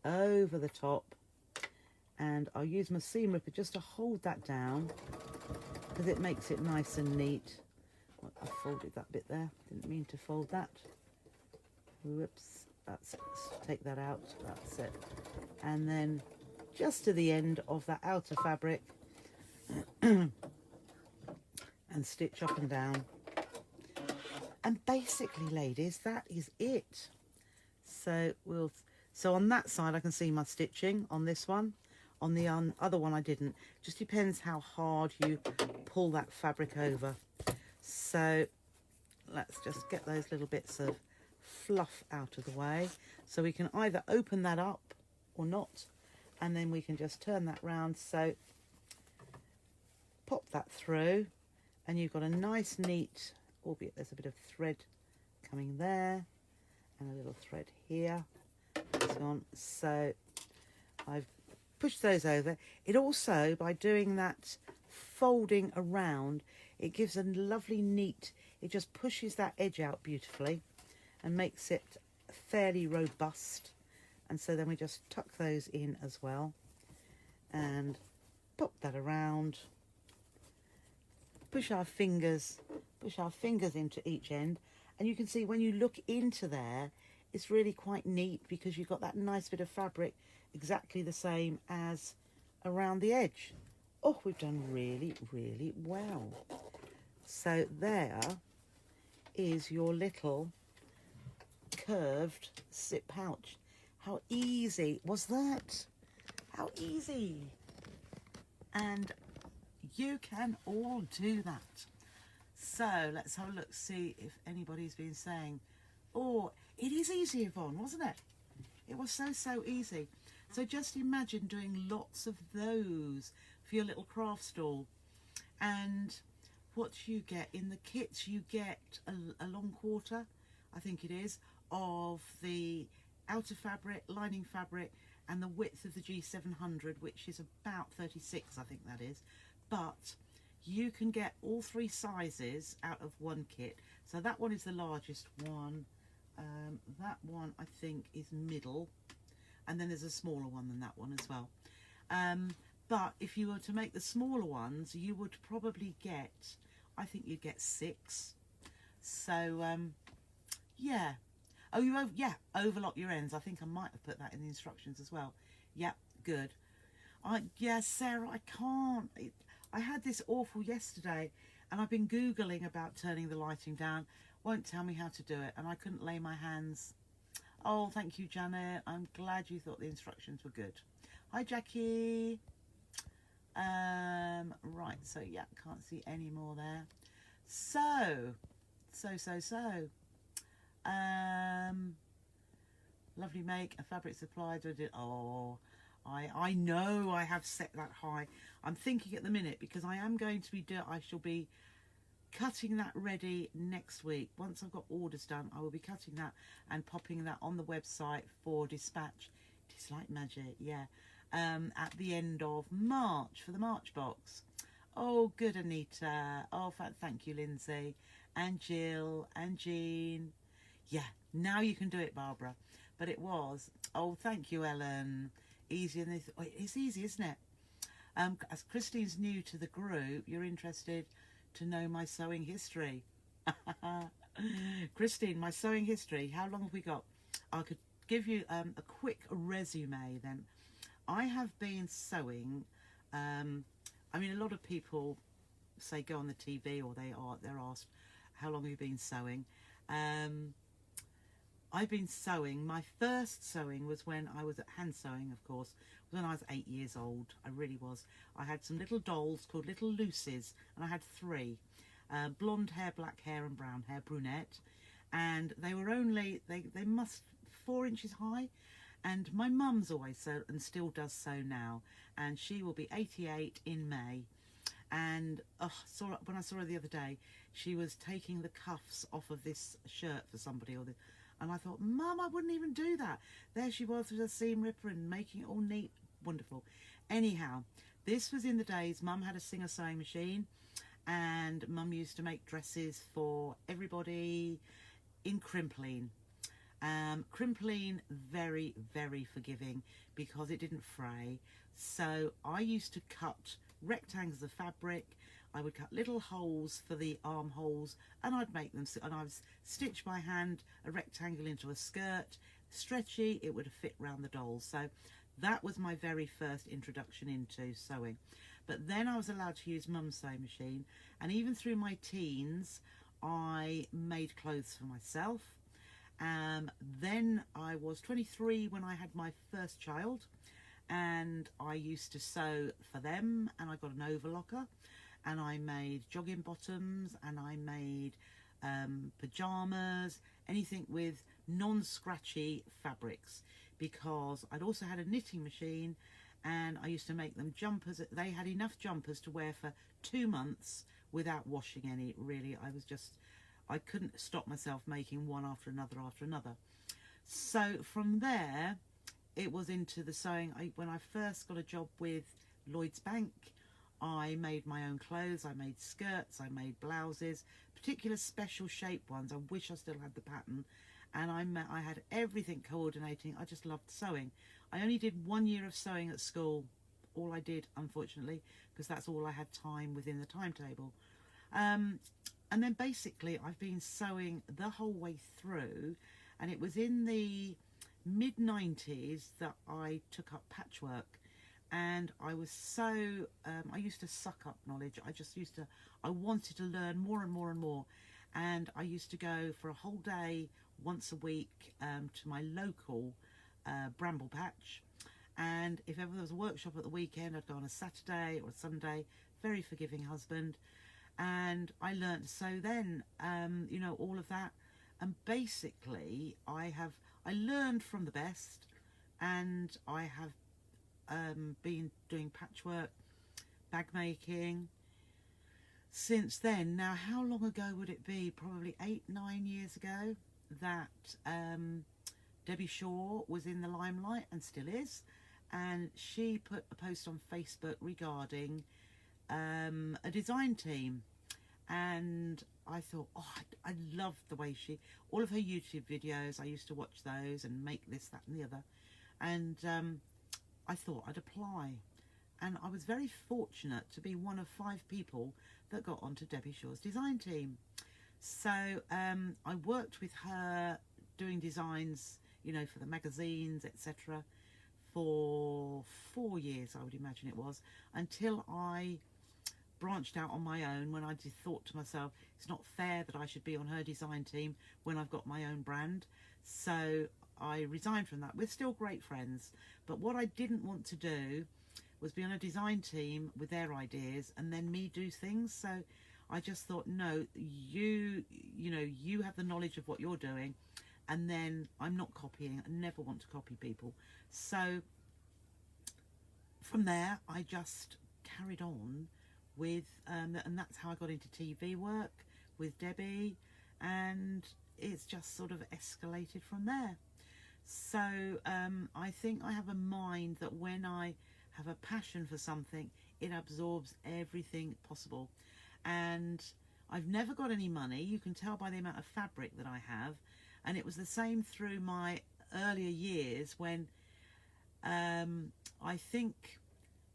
over the top. And I'll use my seam ripper just to hold that down, because it makes it nice and neat. I folded that bit there, didn't mean to fold that. Whoops, that's it. Let's take that out, that's it. And then just to the end of that outer fabric and stitch up and down. And basically, ladies, that is it. So on that side I can see my stitching on this one. On the other one I didn't. Just depends how hard you pull that fabric over. So let's just get those little bits of fluff out of the way. So we can either open that up or not. And then we can just turn that round. So pop that through. And you've got a nice neat, albeit there's a bit of thread coming there. And a little thread here. So I've push those over. It also, by doing that folding around, it gives a lovely neat, it just pushes that edge out beautifully and makes it fairly robust. And so then we just tuck those in as well and pop that around, push our fingers into each end. And you can see when you look into there, it's really quite neat because you've got that nice bit of fabric exactly the same as around the edge. Oh, we've done really, really well. So there is your little curved zip pouch. How easy was that? How easy. And you can all do that. So let's have a look, see if anybody's been saying, oh, it is easy, Yvonne, wasn't it? It was so easy. So just imagine doing lots of those for your little craft stall. And what you get in the kits, you get a long quarter, I think it is, of the outer fabric, lining fabric, and the width of the G700, which is about 36, I think that is. But you can get all 3 sizes out of one kit. So that one is the largest one. That one I think is middle, and then there's a smaller one than that one as well. But if you were to make the smaller ones, you would probably get, I think you'd get 6. So yeah. Oh, overlock your ends. I think I might have put that in the instructions as well. Yeah, good. Yeah, Sarah, I can't. I had this awful yesterday, and I've been Googling about turning the lighting down. Won't tell me how to do it, and I couldn't lay my hands. Oh, thank you, Janet. I'm glad you thought the instructions were good. Hi, Jackie. Right, so yeah, can't see any more there. So. Lovely make, a fabric supply. Oh, I know I have set that high. I'm thinking at the minute, because I am going to be I shall be cutting that ready next week. Once I've got orders done, I will be cutting that and popping that on the website for dispatch. It is like magic, yeah. At the end of March for the March box. Oh, good, Anita. Oh, thank you, Lindsay and Jill and Jean. Yeah, now you can do it, Barbara. But it was. Oh, thank you, Ellen. Easier than this. Oh, it's easy, isn't it? As Christine's new to the group, you're interested to know my sewing history. Christine, my sewing history, how long have we got? I could give you a quick resume then. I have been sewing, I mean, a lot of people say go on the TV, or they're asked, how long have you been sewing? I've been sewing. My first sewing was when I was at hand sewing, of course, when I was 8 years old. I really was. I had some little dolls called Little Lucies, and I had 3. Blonde hair, black hair and brown hair, brunette. And they were only, they must 4 inches high. And my mum's always sewed and still does sew now. And she will be 88 in May. And when I saw her the other day, she was taking the cuffs off of this shirt for somebody, and I thought, Mum, I wouldn't even do that. There she was with a seam ripper and making it all neat, wonderful. Anyhow, this was in the days Mum had a Singer sewing machine, and Mum used to make dresses for everybody in Crimpline. Crimpline, very, very forgiving because it didn't fray. So I used to cut rectangles of fabric. I would cut little holes for the armholes, and I'd make them, and I'd stitch by hand a rectangle into a skirt, stretchy, it would fit round the dolls. So that was my very first introduction into sewing. But then I was allowed to use Mum's sewing machine, and even through my teens I made clothes for myself. Then I was 23 when I had my first child, and I used to sew for them, and I got an overlocker, and I made jogging bottoms, and I made pyjamas, anything with non-scratchy fabrics, because I'd also had a knitting machine, and I used to make them jumpers. They had enough jumpers to wear for 2 months without washing any, really. I couldn't stop myself making one after another after another. So from there, it was into the sewing. When I first got a job with Lloyd's Bank, I made my own clothes. I made skirts, I made blouses, particular special shaped ones. I wish I still had the pattern. And I had everything coordinating. I just loved sewing. I only did 1 year of sewing at school. All I did, unfortunately, because that's all I had time within the timetable. And then basically I've been sewing the whole way through, and it was in the mid-90s that I took up patchwork. And I was so, I used to suck up knowledge. I wanted to learn more and more and more. And I used to go for a whole day, once a week, to my local bramble patch. And if ever there was a workshop at the weekend, I'd go on a Saturday or a Sunday. Very forgiving husband. And I learned to sew then, you know, all of that. And basically, I learned from the best, and I have been doing patchwork, bag making since then. Now, how long ago would it be? Probably 8-9 years ago that Debbie Shaw was in the limelight, and still is, and she put a post on Facebook regarding a design team, and I thought, oh, I loved the way all of her YouTube videos. I used to watch those and make this, that and the other, and I thought I'd apply, and I was very fortunate to be one of 5 people that got onto Debbie Shaw's design team. So I worked with her doing designs, you know, for the magazines, etc., for 4 years, I would imagine it was, until I branched out on my own, when I just thought to myself, it's not fair that I should be on her design team when I've got my own brand. So I resigned from that. We're still great friends, but what I didn't want to do was be on a design team with their ideas and then me do things. So I just thought, no, you know, you have the knowledge of what you're doing, and then I'm not copying. I never want to copy people. So from there, I just carried on with, and that's how I got into TV work with Debbie, and it's just sort of escalated from there. So I think I have a mind that when I have a passion for something, it absorbs everything possible. And I've never got any money. You can tell by the amount of fabric that I have. And it was the same through my earlier years, when I think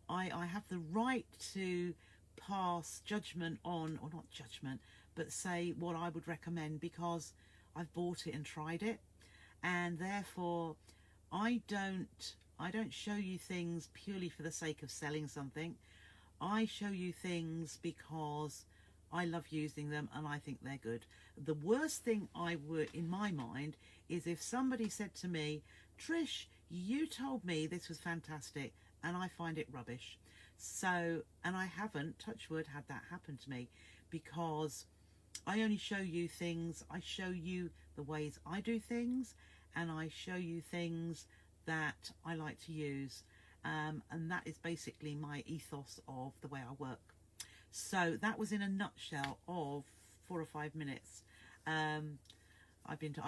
I have the right to pass judgment on, or not judgment, but say what I would recommend, because I've bought it and tried it, and therefore I don't show you things purely for the sake of selling something. I show you things because I love using them and I think they're good. The worst thing I would, in my mind, is if somebody said to me, Trish, you told me this was fantastic and I find it rubbish. So, and I haven't, touch wood, had that happen to me, because I only show you things, I show you the ways I do things, and I show you things that I like to use. And that is basically my ethos of the way I work. So that was in a nutshell of 4 or 5 minutes. I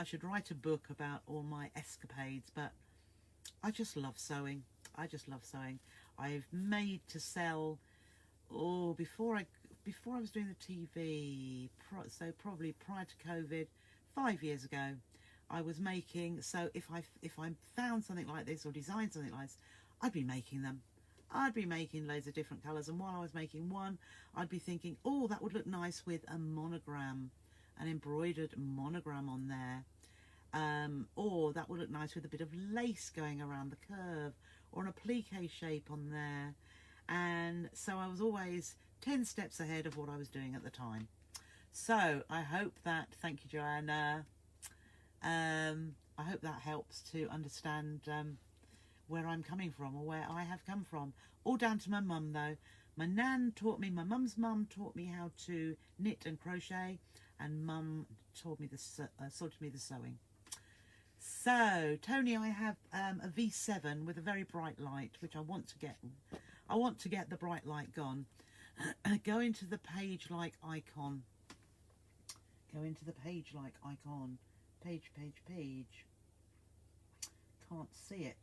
should write a book about all my escapades, but I just love sewing. I just love sewing. I've made to sell, before I was doing the TV, so probably prior to COVID, 5 years ago, I was making. So if I found something like this or designed something like this, I'd be making them. I'd be making loads of different colours, and while I was making one, I'd be thinking, oh, that would look nice with a monogram, an embroidered monogram on there. Or that would look nice with a bit of lace going around the curve, or an applique shape on there. And so I was always 10 steps ahead of what I was doing at the time. So I hope that, thank you, Joanna, I hope that helps to understand where I'm coming from, or where I have come from. All down to my mum, though. My mum's mum taught me how to knit and crochet, and mum taught me sorted me the sewing. So, Tony, I have a V7 with a very bright light, which I want to get. I want to get the bright light gone. Go into the page like icon. Go into the page like icon. Page. Can't see it.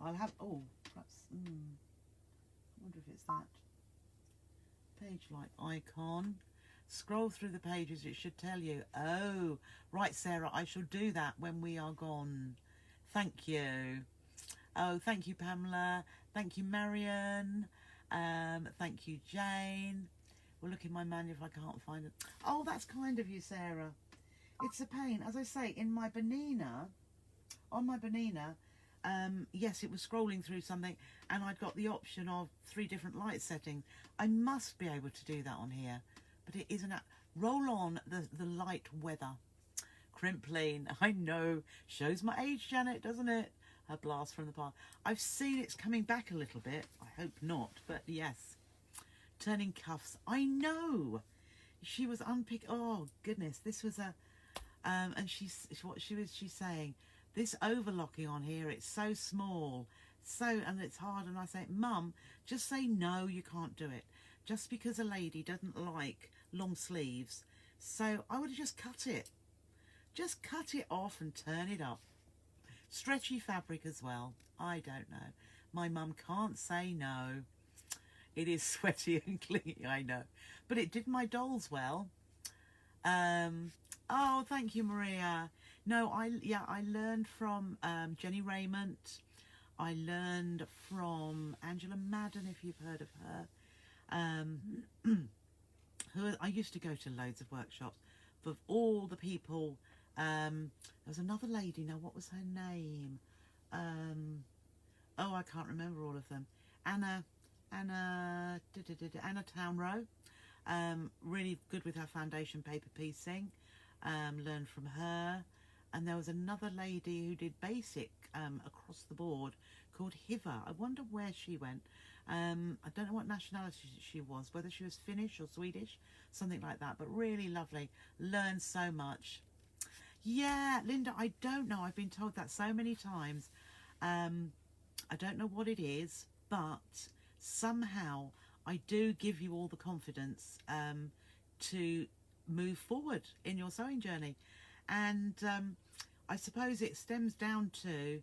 I'll have, perhaps, I wonder if it's that. Page like icon. Scroll through the pages, it should tell you. Oh, right, Sarah, I shall do that when we are gone. Thank you. Oh, thank you, Pamela. Thank you, Marion. Thank you, Jane. We'll look in my manual if I can't find it. Oh, that's kind of you, Sarah. It's a pain. As I say, on my Bernina, yes, it was scrolling through something, and I'd got the option of 3 different light settings. I must be able to do that on here, but it isn't. Roll on the light weather. Crimpling, I know. Shows my age, Janet, doesn't it? A blast from the past. I've seen it's coming back a little bit. I hope not, but yes. Turning cuffs. I know. She was unpick. Oh goodness, this was a. And she's saying. This overlocking on here, it's so small, and it's hard, and I say, Mum, just say no, you can't do it. Just because a lady doesn't like long sleeves, so I would have just cut it. Just cut it off and turn it up. Stretchy fabric as well. I don't know. My mum can't say no. It is sweaty and clingy, I know. But it did my dolls well. Oh, thank you, Maria. No, I learned from Jenny Raymond. I learned from Angela Madden, if you've heard of her. I used to go to loads of workshops for all the people. There was another lady. Now, what was her name? Oh, I can't remember all of them. Anna Townrow. Really good with her foundation paper piecing. Learned from her. And there was another lady who did basic across the board called Hiva. I wonder where she went. I don't know what nationality she was, whether she was Finnish or Swedish, something like that, but really lovely. Learned so much. Yeah, Linda, I don't know. I've been told that so many times. I don't know what it is, but somehow I do give you all the confidence to move forward in your sewing journey. And I suppose it stems down to,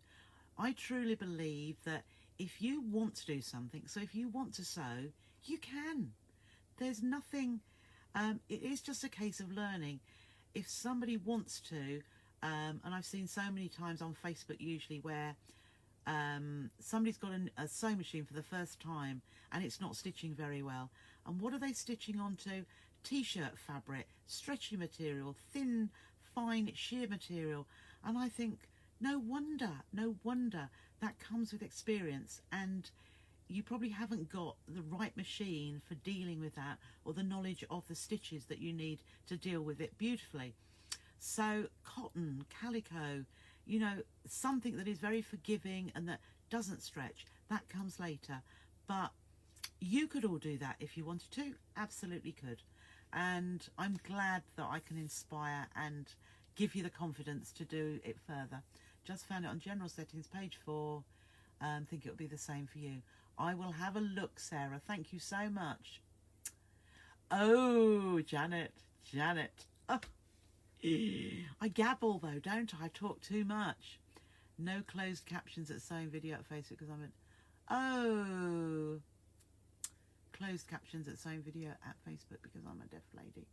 I truly believe that if you want to do something, so if you want to sew, you can. There's nothing, it is just a case of learning. If somebody wants to, and I've seen so many times on Facebook usually where somebody's got a sewing machine for the first time and it's not stitching very well. And what are they stitching onto? t-shirt fabric, stretchy material, thin, fine sheer material. And I think no wonder that comes with experience, and you probably haven't got the right machine for dealing with that, or the knowledge of the stitches that you need to deal with it beautifully. So cotton, calico, you know, something that is very forgiving and that doesn't stretch, that comes later. But you could all do that if you wanted to, absolutely could. And I'm glad that I can inspire and give you the confidence to do it further. Just found it on general settings, page 4. Think it'll be the same for you. I will have a look, Sarah. Thank you so much. Oh, Janet. Oh. I gabble though, don't I? I talk too much. No closed captions at sewing video at Facebook because I'm oh. Closed captions at sewing video at Facebook because I'm a deaf lady.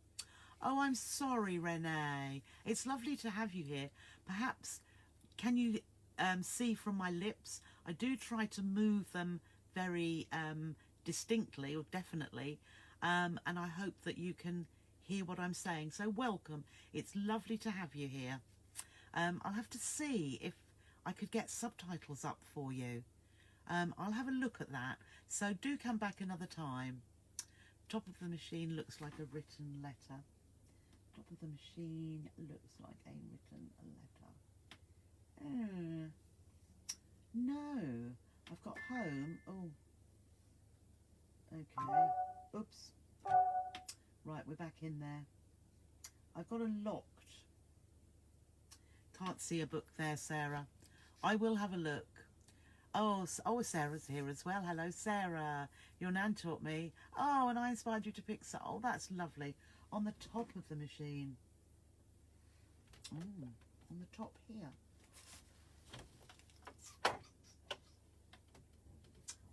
Oh, I'm sorry, Renee. It's lovely to have you here. Perhaps, can you see from my lips? I do try to move them very distinctly or definitely, and I hope that you can hear what I'm saying. So welcome. It's lovely to have you here. I'll have to see if I could get subtitles up for you. I'll have a look at that. So do come back another time. Top of the machine looks like a written letter. Top of the machine looks like a written letter. No, I've got home. Oh, okay. Oops. Right, we're back in there. I've got a locked. Can't see a book there, Sarah. I will have a look. Oh, Sarah's here as well. Hello, Sarah. Your nan taught me. Oh, and I inspired you to pick some. Oh, that's lovely. On the top of the machine. Oh, on the top here.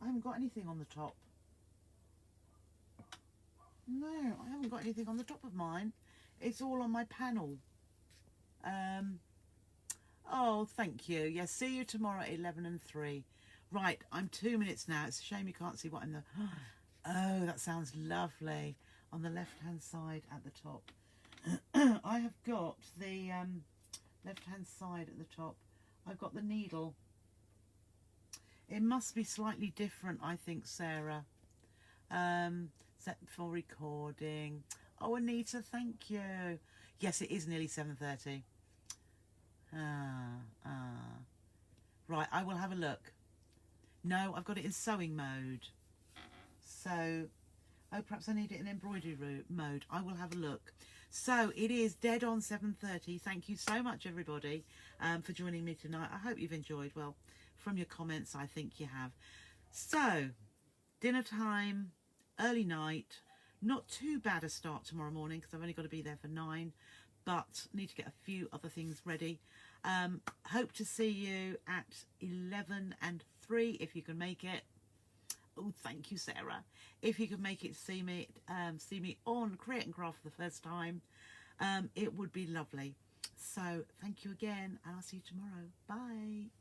I haven't got anything on the top. No, I haven't got anything on the top of mine. It's all on my panel. Oh, thank you. Yes, see you tomorrow at 11 and 3. Right, I'm 2 minutes now. It's a shame you can't see what I'm Oh, that sounds lovely. On the left-hand side at the top. I have got the left-hand side at the top. I've got the needle. It must be slightly different, I think, Sarah. Set for recording. Oh, Anita, thank you. Yes, it is nearly 7:30. Right, I will have a look. No, I've got it in sewing mode. So, oh, perhaps I need it in embroidery mode. I will have a look. So, it is dead on 7:30. Thank you so much, everybody, for joining me tonight. I hope you've enjoyed. Well, from your comments, I think you have. So, dinner time, early night. Not too bad a start tomorrow morning because I've only got to be there for 9. But need to get a few other things ready. Hope to see you at 11 and 3 if you can make it. Oh, thank you, Sarah. If you could make it, see me on Create and Craft for the first time, it would be lovely. So thank you again, and I'll see you tomorrow. Bye.